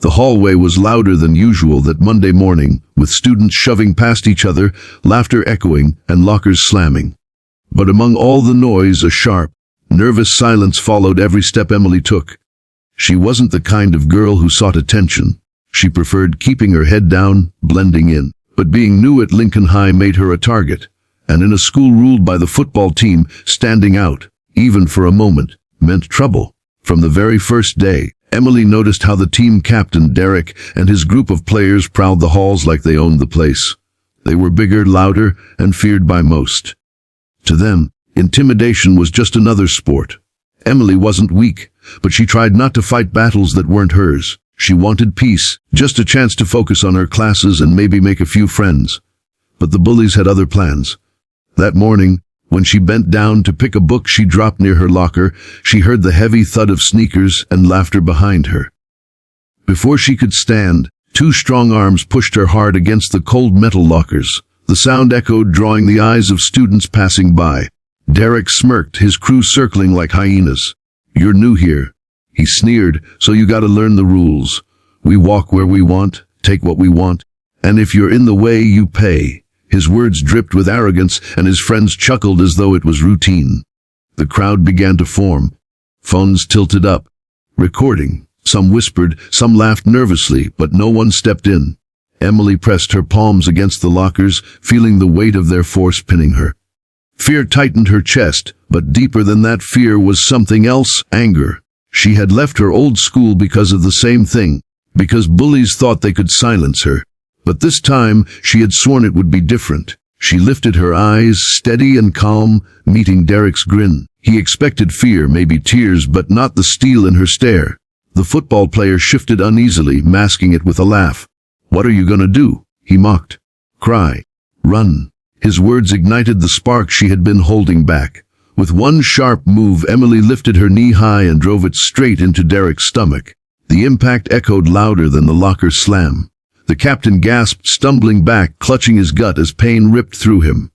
The hallway was louder than usual that Monday morning, with students shoving past each other, laughter echoing, and lockers slamming. But among all the noise, a sharp, nervous silence followed every step Emily took. She wasn't the kind of girl who sought attention. She preferred keeping her head down, blending in. But being new at Lincoln High made her a target. And in a school ruled by the football team, standing out, even for a moment, meant trouble. From the very first day, Emily noticed how the team captain, Derek, and his group of players prowled the halls like they owned the place. They were bigger, louder, and feared by most. To them, intimidation was just another sport. Emily wasn't weak, but she tried not to fight battles that weren't hers. She wanted peace, just a chance to focus on her classes and maybe make a few friends. But the bullies had other plans. That morning, when she bent down to pick a book she dropped near her locker, she heard the heavy thud of sneakers and laughter behind her. Before she could stand, two strong arms pushed her hard against the cold metal lockers. The sound echoed, drawing the eyes of students passing by. Derek smirked, his crew circling like hyenas. "You're new here," he sneered, "so you gotta learn the rules. We walk where we want, take what we want, and if you're in the way, you pay." His words dripped with arrogance, and his friends chuckled as though it was routine. The crowd began to form. Phones tilted up, recording. Some whispered, some laughed nervously, but no one stepped in. Emily pressed her palms against the lockers, feeling the weight of their force pinning her. Fear tightened her chest, but deeper than that fear was something else, anger. She had left her old school because of the same thing, because bullies thought they could silence her. But this time, she had sworn it would be different. She lifted her eyes, steady and calm, meeting Derek's grin. He expected fear, maybe tears, but not the steel in her stare. The football player shifted uneasily, masking it with a laugh. "What are you gonna do?" he mocked. "Cry. Run." His words ignited the spark she had been holding back. With one sharp move, Emily lifted her knee high and drove it straight into Derek's stomach. The impact echoed louder than the locker slam. The captain gasped, stumbling back, clutching his gut as pain ripped through him.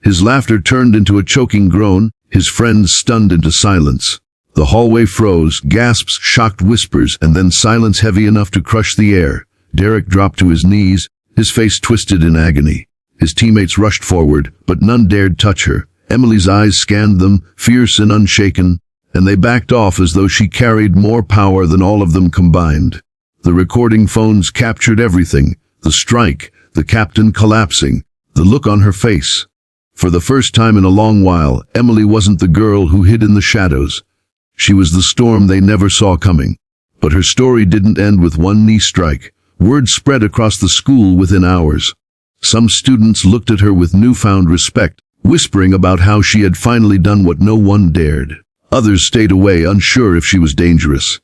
His laughter turned into a choking groan, his friends stunned into silence. The hallway froze, gasps, shocked whispers, and then silence heavy enough to crush the air. Derek dropped to his knees, his face twisted in agony. His teammates rushed forward, but none dared touch her. Emily's eyes scanned them, fierce and unshaken, and they backed off as though she carried more power than all of them combined. The recording phones captured everything: the strike, the captain collapsing, the look on her face. For the first time in a long while, Emily wasn't the girl who hid in the shadows. She was the storm they never saw coming. But her story didn't end with one knee strike. Word spread across the school within hours. Some students looked at her with newfound respect, whispering about how she had finally done what no one dared. Others stayed away, unsure if she was dangerous.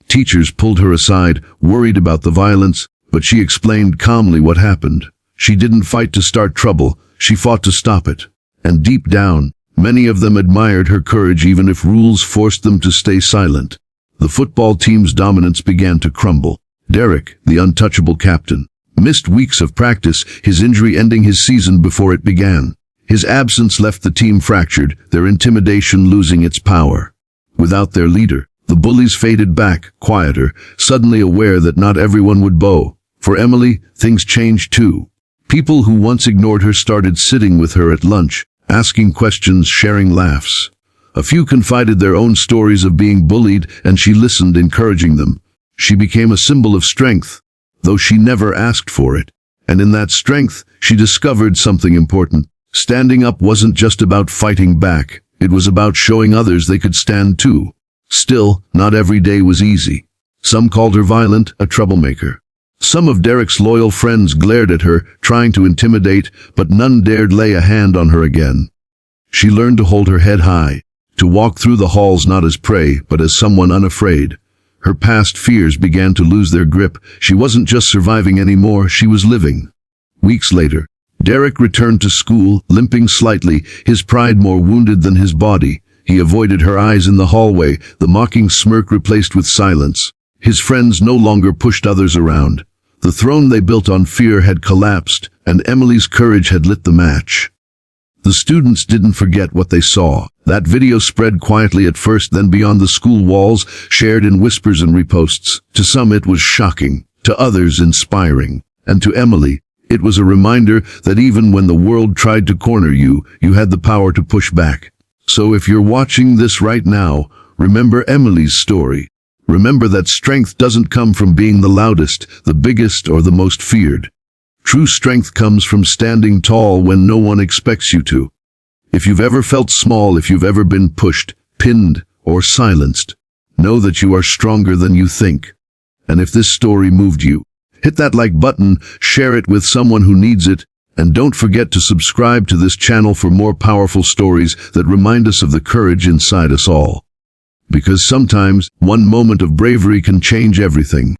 Teachers pulled her aside, worried about the violence, but she explained calmly what happened. She didn't fight to start trouble, she fought to stop it. And deep down, many of them admired her courage even if rules forced them to stay silent. The football team's dominance began to crumble. Derek, the untouchable captain, missed weeks of practice, his injury ending his season before it began. His absence left the team fractured, their intimidation losing its power. Without their leader, the bullies faded back, quieter, suddenly aware that not everyone would bow. For Emily, things changed too. People who once ignored her started sitting with her at lunch, asking questions, sharing laughs. A few confided their own stories of being bullied, and she listened, encouraging them. She became a symbol of strength, though she never asked for it. And in that strength, she discovered something important. Standing up wasn't just about fighting back. It was about showing others they could stand too. Still, not every day was easy. Some called her violent, a troublemaker. Some of Derek's loyal friends glared at her, trying to intimidate, but none dared lay a hand on her again. She learned to hold her head high, to walk through the halls not as prey, but as someone unafraid. Her past fears began to lose their grip. She wasn't just surviving anymore, she was living. Weeks later, Derek returned to school, limping slightly, his pride more wounded than his body. He avoided her eyes in the hallway, the mocking smirk replaced with silence. His friends no longer pushed others around. The throne they built on fear had collapsed, and Emily's courage had lit the match. The students didn't forget what they saw. That video spread quietly at first, then beyond the school walls, shared in whispers and reposts. To some it was shocking, to others inspiring. And to Emily, it was a reminder that even when the world tried to corner you, you had the power to push back. So if you're watching this right now, remember Emily's story. Remember that strength doesn't come from being the loudest, the biggest, or the most feared. True strength comes from standing tall when no one expects you to. If you've ever felt small, if you've ever been pushed, pinned, or silenced, know that you are stronger than you think. And if this story moved you, hit that like button, share it with someone who needs it, and don't forget to subscribe to this channel for more powerful stories that remind us of the courage inside us all. Because sometimes, one moment of bravery can change everything.